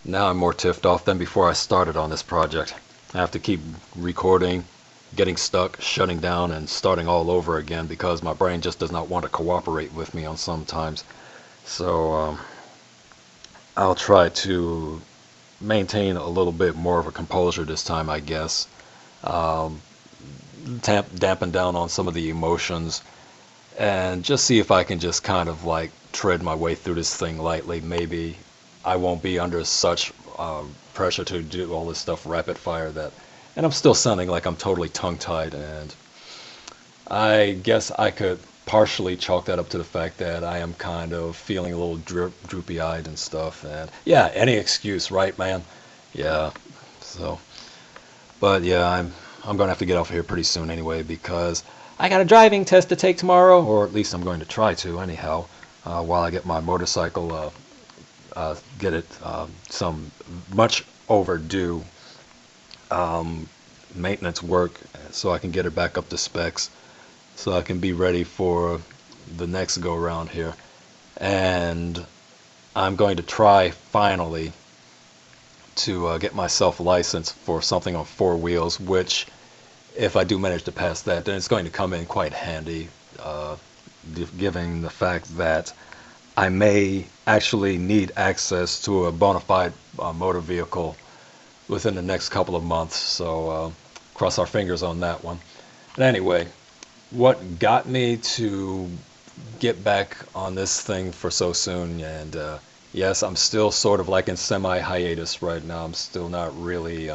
Now I'm more tiffed off than before I started on this project. I have to keep recording, getting stuck, shutting down, and starting all over again because my brain just does not want to cooperate with me on sometimes. So I'll try to maintain a little bit more of a composure this time, I guess. Um, Dampen down on some of the emotions and just see if I can just kind of like tread my way through this thing lightly. Maybe I won't be under such pressure to do all this stuff rapid fire that, and I'm still sounding like I'm totally tongue-tied, and I guess I could partially chalk that up to the fact that I am kind of feeling a little droopy-eyed and stuff, and yeah, any excuse, right, man? Yeah, so, but yeah, I'm gonna have to get off here pretty soon anyway because I got a driving test to take tomorrow, or at least I'm going to try to anyhow, while I get my motorcycle, get it some much overdue um, maintenance work so I can get it back up to specs so I can be ready for the next go around here. And I'm going to try finally to get myself licensed for something on four wheels, which if I do manage to pass that, then it's going to come in quite handy, uh, given the fact that I may actually need access to a bona fide motor vehicle within the next couple of months. So cross our fingers on that one. But anyway, what got me to get back on this thing for so soon, and yes, I'm still sort of like in semi-hiatus right now. I'm still not really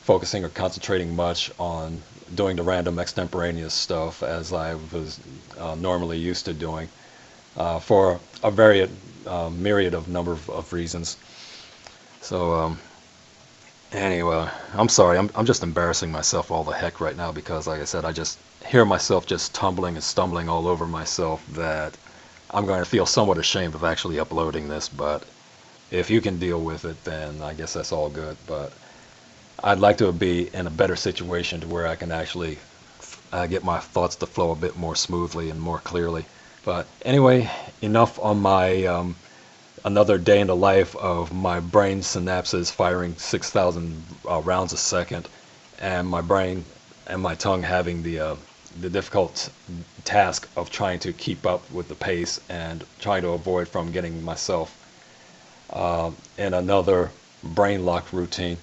focusing or concentrating much on doing the random extemporaneous stuff as I was normally used to doing for a very myriad of number of reasons. So anyway, I'm sorry. I'm just embarrassing myself all the heck right now because, like I said, I just hear myself just tumbling and stumbling all over myself that I'm going to feel somewhat ashamed of actually uploading this. But if you can deal with it, then I guess that's all good. But I'd like to be in a better situation to where I can actually get my thoughts to flow a bit more smoothly and more clearly. But anyway, enough on my another day in the life of my brain synapses firing 6,000 rounds a second, and my brain and my tongue having the difficult task of trying to keep up with the pace and trying to avoid from getting myself in another brain lock routine.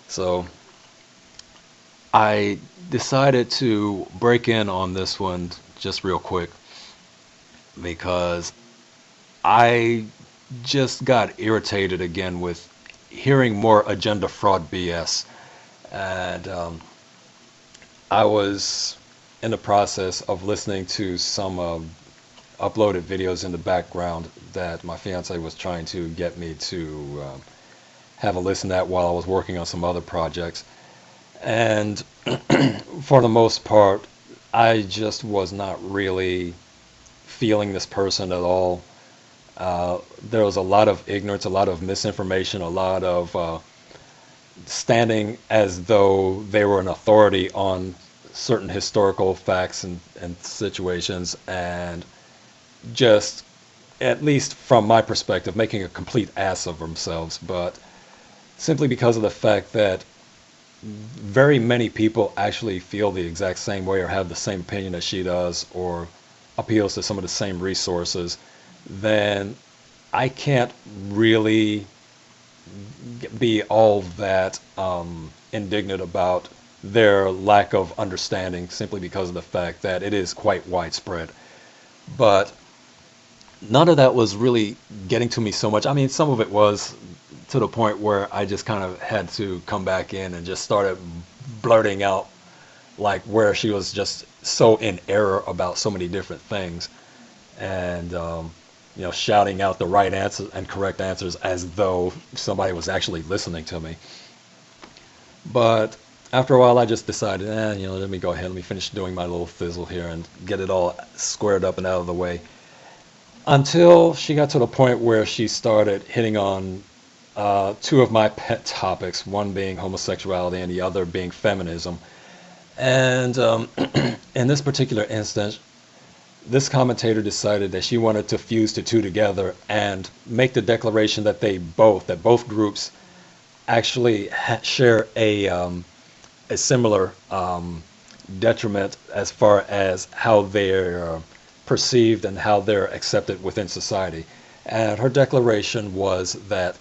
So I decided to break in on this one just real quick because I just got irritated again with hearing more agenda fraud BS. And I was in the process of listening to some uploaded videos in the background that my fiance was trying to get me to have a listen at while I was working on some other projects. And for the most part, I just was not really feeling this person at all. There was a lot of ignorance, a lot of misinformation, a lot of standing as though they were an authority on certain historical facts and situations, and just, at least from my perspective, making a complete ass of themselves. But simply because of the fact that very many people actually feel the exact same way or have the same opinion as she does or appeals to some of the same resources, then I can't really be all that indignant about their lack of understanding simply because of the fact that it is quite widespread. But none of that was really getting to me so much. I mean, some of it was to the point where I just kind of had to come back in and just started blurting out like where she was just so in error about so many different things, and shouting out the right answers and correct answers as though somebody was actually listening to me. But after a while, I just decided, let me go ahead, let me finish doing my little fizzle here and get it all squared up and out of the way. Until she got to the point where she started hitting on two of my pet topics, one being homosexuality and the other being feminism. And in this particular instance, this commentator decided that she wanted to fuse the two together and make the declaration that that both groups actually share a similar detriment as far as how they're perceived and how they're accepted within society. And her declaration was that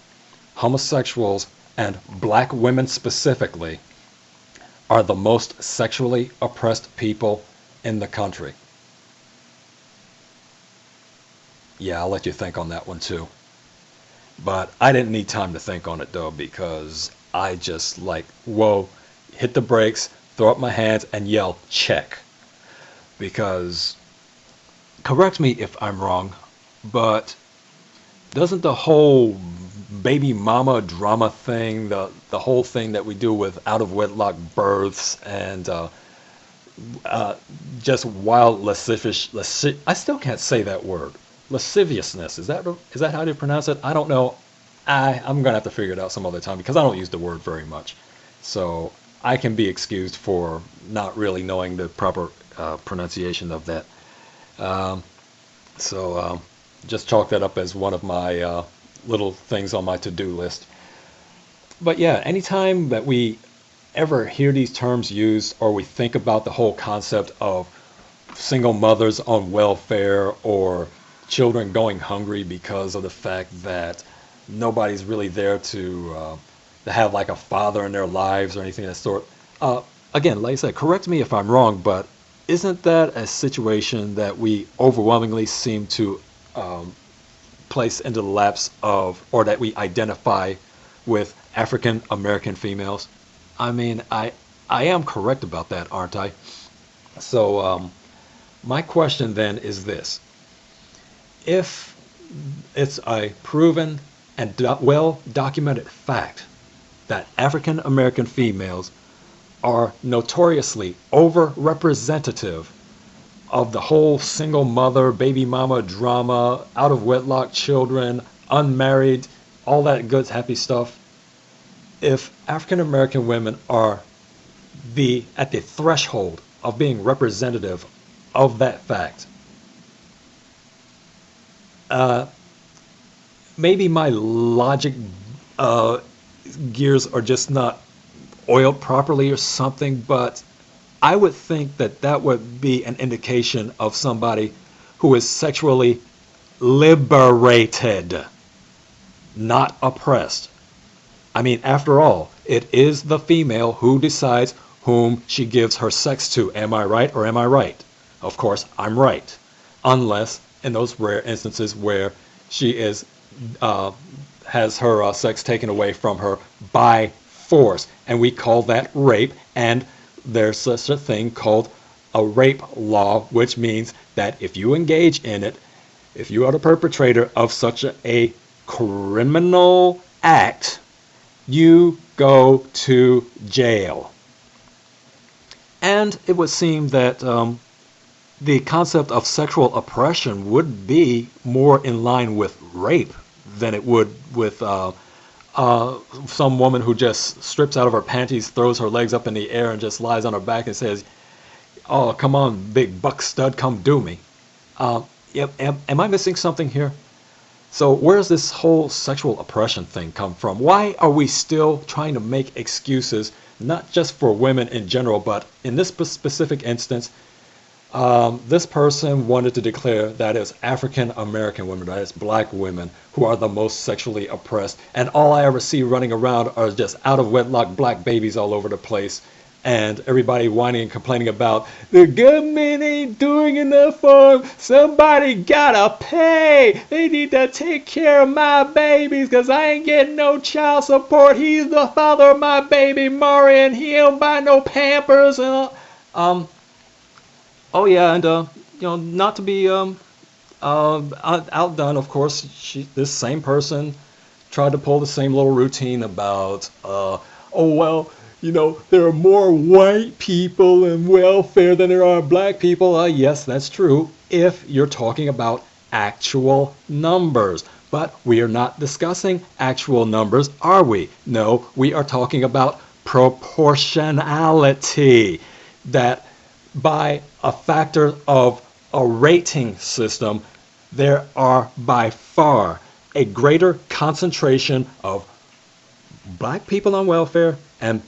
homosexuals, and black women specifically, are the most sexually oppressed people in the country. Yeah, I'll let you think on that one too. But I didn't need time to think on it though, because I just like, whoa, hit the brakes, throw up my hands and yell, check. Because, correct me if I'm wrong, but doesn't the whole baby mama drama thing, the whole thing that we do with out of wedlock births and just wild I still can't say that word. Lasciviousness. Is that how you pronounce it? I don't know. I'm gonna have to figure it out some other time because I don't use the word very much. So I can be excused for not really knowing the proper pronunciation of that. So just chalk that up as one of my little things on my to-do list. But yeah, anytime that we ever hear these terms used or we think about the whole concept of single mothers on welfare or children going hungry because of the fact that nobody's really there to have like a father in their lives or anything of that sort. Again, like I said, correct me if I'm wrong, but isn't that a situation that we overwhelmingly seem to place into the laps of, or that we identify with African American females? I mean, I am correct about that, aren't I? So my question then is this. If it's a proven and well documented fact that African American females are notoriously overrepresentative of the whole single mother, baby mama drama, out of wedlock children, unmarried, all that good happy stuff, if African American women are at the threshold of being representative of that fact, maybe my logic gears are just not oiled properly or something, but I would think that that would be an indication of somebody who is sexually liberated, not oppressed. I mean, after all, it is the female who decides whom she gives her sex to. Am I right or am I right? Of course, I'm right. Unless in those rare instances where she has her sex taken away from her by force. And we call that rape. And there's such a thing called a rape law, which means that if you engage in it, if you are the perpetrator of such a criminal act, you go to jail. And it would seem that the concept of sexual oppression would be more in line with rape than it would with some woman who just strips out of her panties, throws her legs up in the air, and just lies on her back and says, "Oh, come on, big buck stud, come do me." Am I missing something here? So where's this whole sexual oppression thing come from? Why are we still trying to make excuses, not just for women in general, but in this specific instance, this person wanted to declare that it's African American women, that it's black women who are the most sexually oppressed, and all I ever see running around are just out of wedlock black babies all over the place, and everybody whining and complaining about the government ain't doing enough for them. Somebody gotta pay. They need to take care of my babies because I ain't getting no child support. He's the father of my baby Maury and he don't buy no Pampers. Oh yeah, and not to be outdone, of course, this same person tried to pull the same little routine about, oh well, there are more white people in welfare than there are black people. Yes, that's true, if you're talking about actual numbers. But we are not discussing actual numbers, are we? No, we are talking about proportionality. That by a factor of a rating system, there are by far a greater concentration of black people on welfare and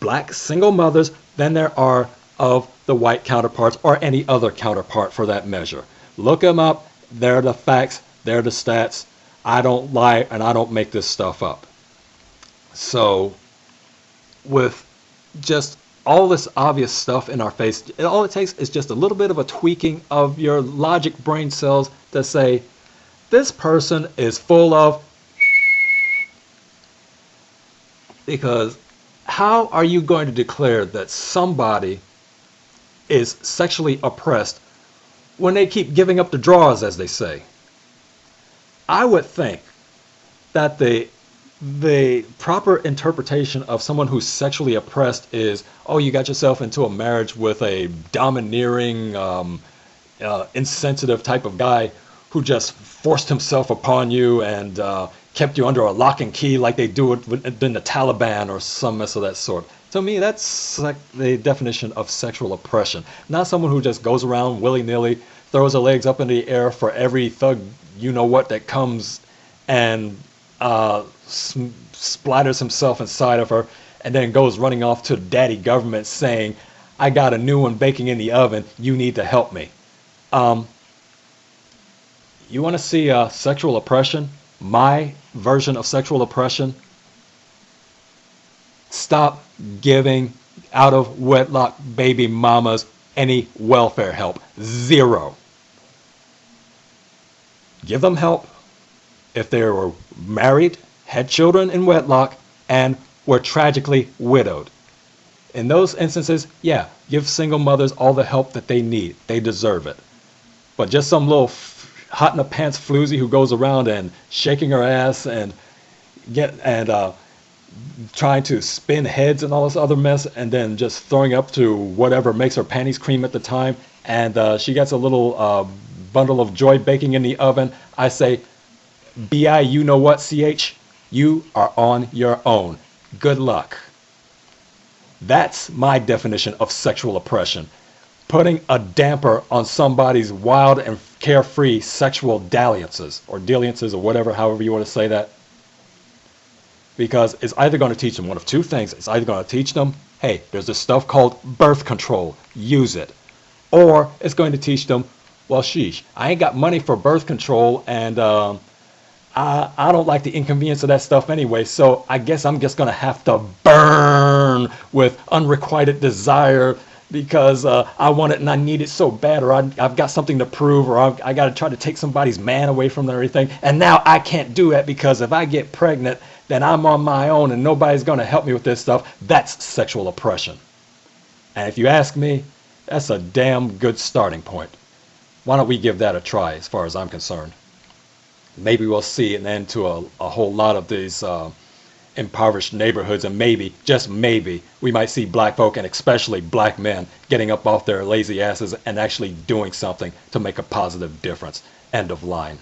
black single mothers than there are of the white counterparts or any other counterpart for that measure. Look them up. They're the facts. They're the stats. I don't lie and I don't make this stuff up. So with just all this obvious stuff in our face, all it takes is just a little bit of a tweaking of your logic brain cells to say, this person is full of... Because how are you going to declare that somebody is sexually oppressed when they keep giving up the draws, as they say? I would think that the proper interpretation of someone who's sexually oppressed is, oh, you got yourself into a marriage with a domineering, insensitive type of guy who just forced himself upon you and kept you under a lock and key like they do it in the Taliban or some mess of that sort. To me, that's like the definition of sexual oppression. Not someone who just goes around willy-nilly, throws her legs up in the air for every thug you-know-what that comes and splatters himself inside of her and then goes running off to daddy government saying, I got a new one baking in the oven, you need to help me. You want to see sexual oppression? My version of sexual oppression? Stop giving out of wedlock baby mamas any welfare help. Zero. Give them help if they were married, had children in wedlock, and were tragically widowed. In those instances, yeah, give single mothers all the help that they need. They deserve it. But just some little hot in the pants floozy who goes around and shaking her ass and trying to spin heads and all this other mess, and then just throwing up to whatever makes her panties cream at the time, and she gets a little bundle of joy baking in the oven, I say, B.I. you know what, C.H., you are on your own. Good luck. That's my definition of sexual oppression. Putting a damper on somebody's wild and carefree sexual dalliances, or dalliances, or whatever, however you want to say that. Because it's either going to teach them one of two things. It's either going to teach them, hey, there's this stuff called birth control, use it. Or it's going to teach them, well, sheesh, I ain't got money for birth control, and I don't like the inconvenience of that stuff anyway, so I guess I'm just going to have to burn with unrequited desire because I want it and I need it so bad, or I've got something to prove, or I got to try to take somebody's man away from them and everything, and now I can't do that because if I get pregnant, then I'm on my own and nobody's going to help me with this stuff. That's sexual oppression. And if you ask me, that's a damn good starting point. Why don't we give that a try as far as I'm concerned? Maybe we'll see an end to a whole lot of these impoverished neighborhoods, and maybe, just maybe, we might see black folk, and especially black men, getting up off their lazy asses and actually doing something to make a positive difference. End of line.